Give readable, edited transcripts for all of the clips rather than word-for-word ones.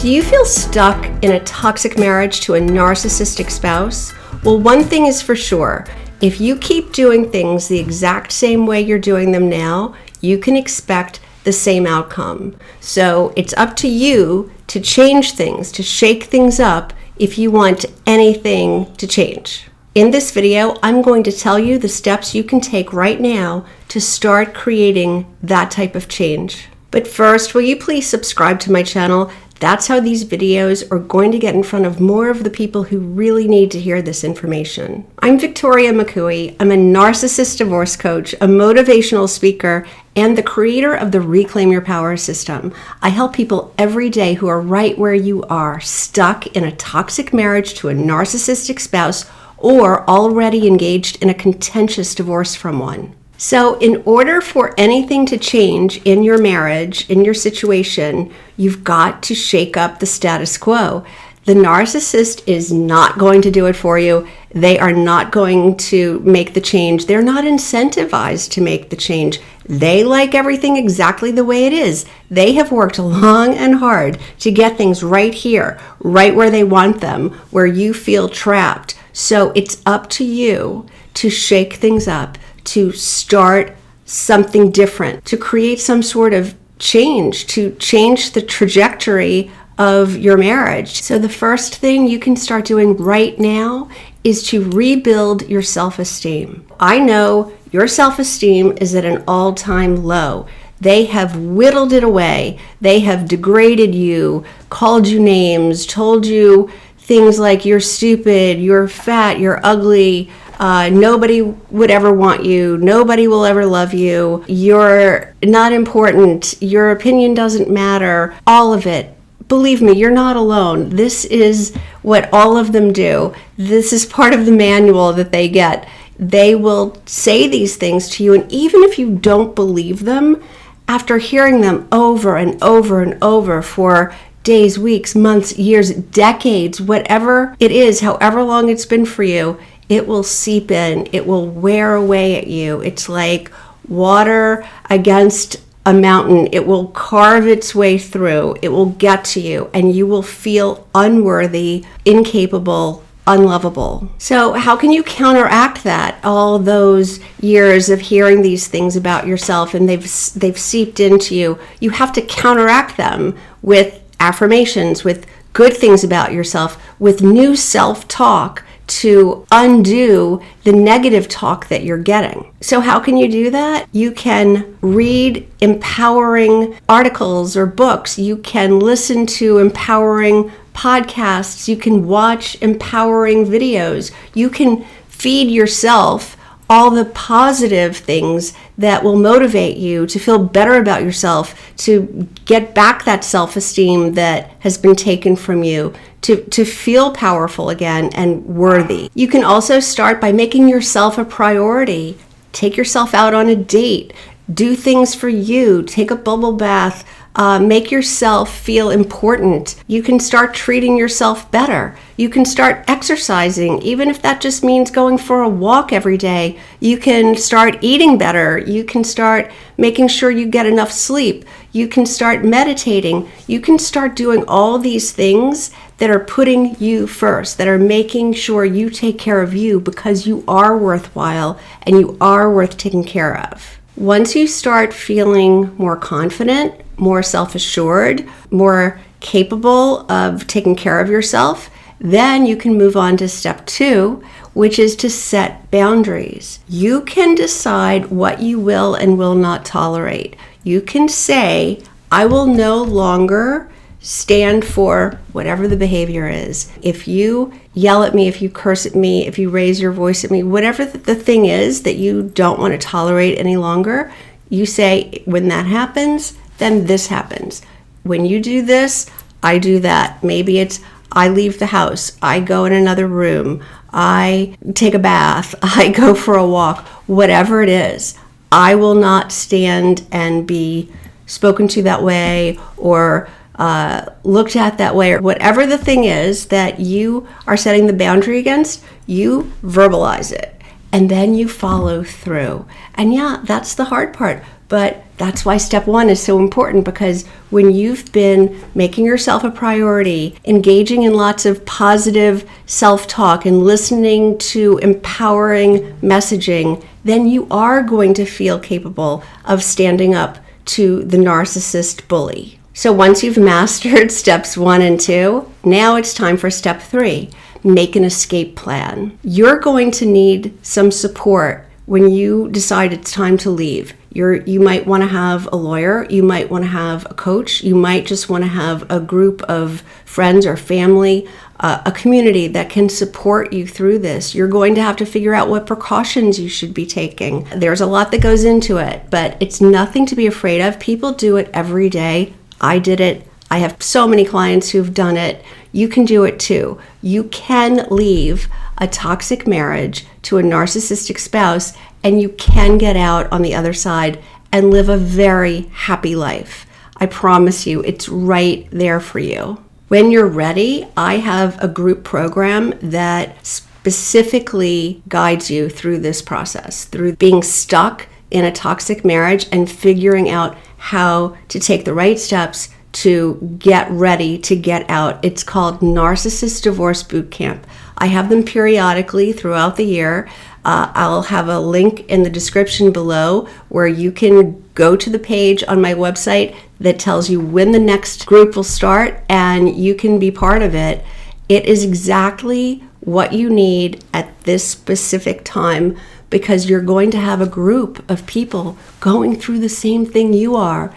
Do you feel stuck in a toxic marriage to a narcissistic spouse? Well, one thing is for sure. If you keep doing things the exact same way you're doing them now, you can expect the same outcome. So it's up to you to change things, to shake things up if you want anything to change. In this video, I'm going to tell you the steps you can take right now to start creating that type of change. But first, will you please subscribe to my channel? That's how these videos are going to get in front of more of the people who really need to hear this information. I'm Victoria McCooey. I'm a narcissist divorce coach, a motivational speaker, and the creator of the Reclaim Your Power system. I help people every day who are right where you are, stuck in a toxic marriage to a narcissistic spouse, or already engaged in a contentious divorce from one. So in order for anything to change in your marriage, in your situation, you've got to shake up the status quo. The narcissist is not going to do it for you. They are not going to make the change. They're not incentivized to make the change. They like everything exactly the way it is. They have worked long and hard to get things right here, right where they want them, where you feel trapped. So it's up to you to shake things up, to start something different, to create some sort of change, to change the trajectory of your marriage. So the first thing you can start doing right now is to rebuild your self-esteem. I know your self-esteem is at an all-time low. They have whittled it away. They have degraded you, called you names, told you things like you're stupid, you're fat, you're ugly, nobody would ever want you, nobody will ever love you, you're not important, your opinion doesn't matter, all of it. Believe me, you're not alone. This is what all of them do. This is part of the manual that they get. They will say these things to you, and even if you don't believe them, after hearing them over and over and over for days, weeks, months, years, decades, whatever it is, however long it's been for you, it will seep in. It will wear away at you. It's like water against a mountain. It will carve its way through. It will get to you, and you will feel unworthy, incapable, unlovable. So how can you counteract that? All those years of hearing these things about yourself, and they've seeped into you. You have to counteract them with affirmations, with good things about yourself, with new self-talk to undo the negative talk that you're getting. So how can you do that? You can read empowering articles or books. You can listen to empowering podcasts. You can watch empowering videos. You can feed yourself all the positive things that will motivate you to feel better about yourself, to get back that self-esteem that has been taken from you, to feel powerful again and worthy. You can also start by making yourself a priority. Take yourself out on a date. Do things for you. Take a bubble bath. Make yourself feel important. You can start treating yourself better. You can start exercising, even if that just means going for a walk every day. You can start eating better. You can start making sure you get enough sleep. You can start meditating. You can start doing all these things that are putting you first, that are making sure you take care of you, because you are worthwhile and you are worth taking care of. Once you start feeling more confident, more self-assured, more capable of taking care of yourself, then you can move on to step 2, which is to set boundaries. You can decide what you will and will not tolerate. You can say, I will no longer stand for whatever the behavior is. If you yell at me, if you curse at me, if you raise your voice at me, whatever the thing is that you don't want to tolerate any longer, you say, when that happens, then this happens. When you do this, I do that. Maybe it's I leave the house, I go in another room, I take a bath, I go for a walk, whatever it is. I will not stand and be spoken to that way or looked at that way, or whatever the thing is that you are setting the boundary against, you verbalize it and then you follow through. And yeah, that's the hard part. But that's why step 1 is so important, because when you've been making yourself a priority, engaging in lots of positive self-talk and listening to empowering messaging, then you are going to feel capable of standing up to the narcissist bully. So once you've mastered steps 1 and 2, now it's time for step 3. Make an escape plan. You're going to need some support when you decide it's time to leave. You might want to have a lawyer, you might want to have a coach, you might just want to have a group of friends or family, a community that can support you through this. You're going to have to figure out what precautions you should be taking. There's a lot that goes into it, but it's nothing to be afraid of. People do it every day. I did it. I have so many clients who've done it. You can do it too. You can leave a toxic marriage to a narcissistic spouse, and you can get out on the other side and live a very happy life. I promise you, it's right there for you. When you're ready, I have a group program that specifically guides you through this process, through being stuck in a toxic marriage and figuring out how to take the right steps to get ready to get out. It's called Narcissist Divorce Bootcamp. I have them periodically throughout the year. I'll have a link in the description below where you can go to the page on my website that tells you when the next group will start, and you can be part of it. It is exactly what you need at this specific time, because you're going to have a group of people going through the same thing you are,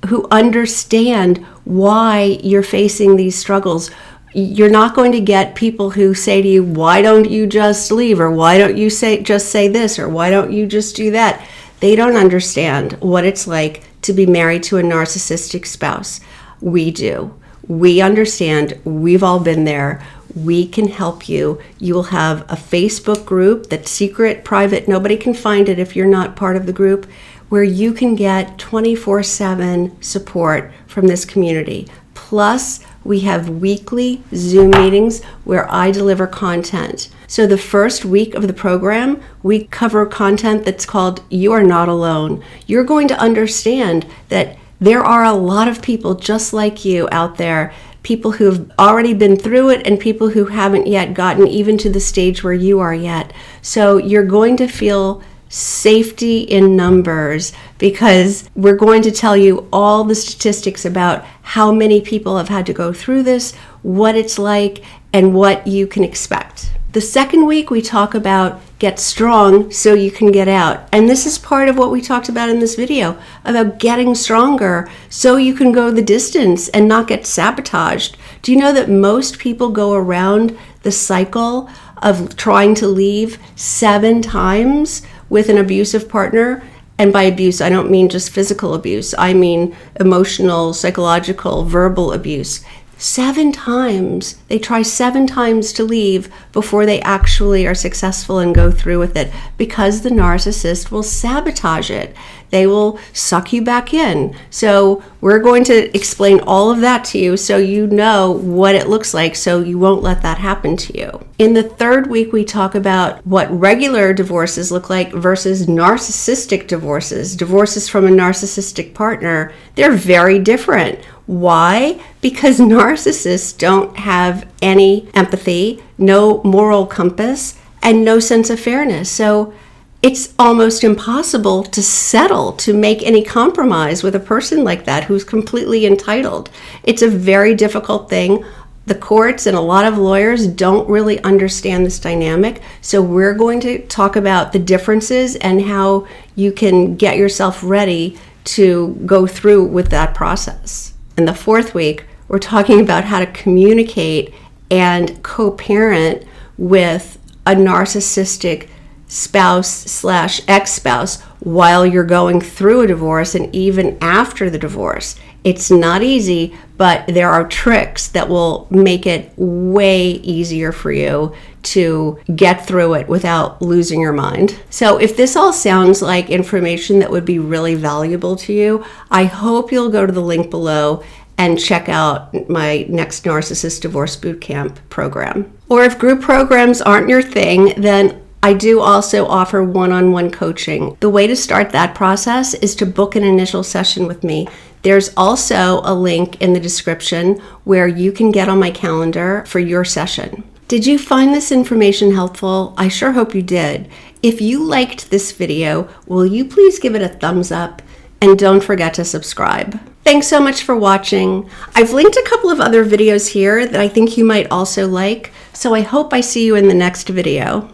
who understand why you're facing these struggles. You're not going to get people who say to you, why don't you just leave? Or why don't you just say this? Or why don't you just do that? They don't understand what it's like to be married to a narcissistic spouse. We do. We understand. We've all been there. We can help you. You will have a Facebook group that's secret, private. Nobody can find it if you're not part of the group, where you can get 24/7 support from this community. Plus, we have weekly Zoom meetings where I deliver content. So the first week of the program, we cover content that's called You Are Not Alone. You're going to understand that there are a lot of people just like you out there, people who've already been through it and people who haven't yet gotten even to the stage where you are yet. So you're going to feel safety in numbers, because we're going to tell you all the statistics about how many people have had to go through this, what it's like, and what you can expect. The second week, we talk about get strong so you can get out. And this is part of what we talked about in this video, about getting stronger so you can go the distance and not get sabotaged. Do you know that most people go around the cycle of trying to leave 7 times with an abusive partner? And by abuse, I don't mean just physical abuse. I mean emotional, psychological, verbal abuse. 7 times. They try 7 times to leave before they actually are successful and go through with it, because the narcissist will sabotage it. They will suck you back in. So we're going to explain all of that to you so you know what it looks like, so you won't let that happen to you. In the third week, we talk about what regular divorces look like versus narcissistic divorces. Divorces from a narcissistic partner, they're very different. Why? Because narcissists don't have any empathy, no moral compass, and no sense of fairness. So it's almost impossible to settle, to make any compromise with a person like that who's completely entitled. It's a very difficult thing. The courts and a lot of lawyers don't really understand this dynamic. So we're going to talk about the differences and how you can get yourself ready to go through with that process. In the fourth week, we're talking about how to communicate and co-parent with a narcissistic spouse/ex-spouse while you're going through a divorce and even after the divorce. It's not easy, but there are tricks that will make it way easier for you to get through it without losing your mind. So if this all sounds like information that would be really valuable to you, I hope you'll go to the link below and check out my next Narcissist Divorce Bootcamp program. Or if group programs aren't your thing, then I do also offer one-on-one coaching. The way to start that process is to book an initial session with me. There's also a link in the description where you can get on my calendar for your session. Did you find this information helpful? I sure hope you did. If you liked this video, will you please give it a thumbs up? And don't forget to subscribe. Thanks so much for watching. I've linked a couple of other videos here that I think you might also like, so I hope I see you in the next video.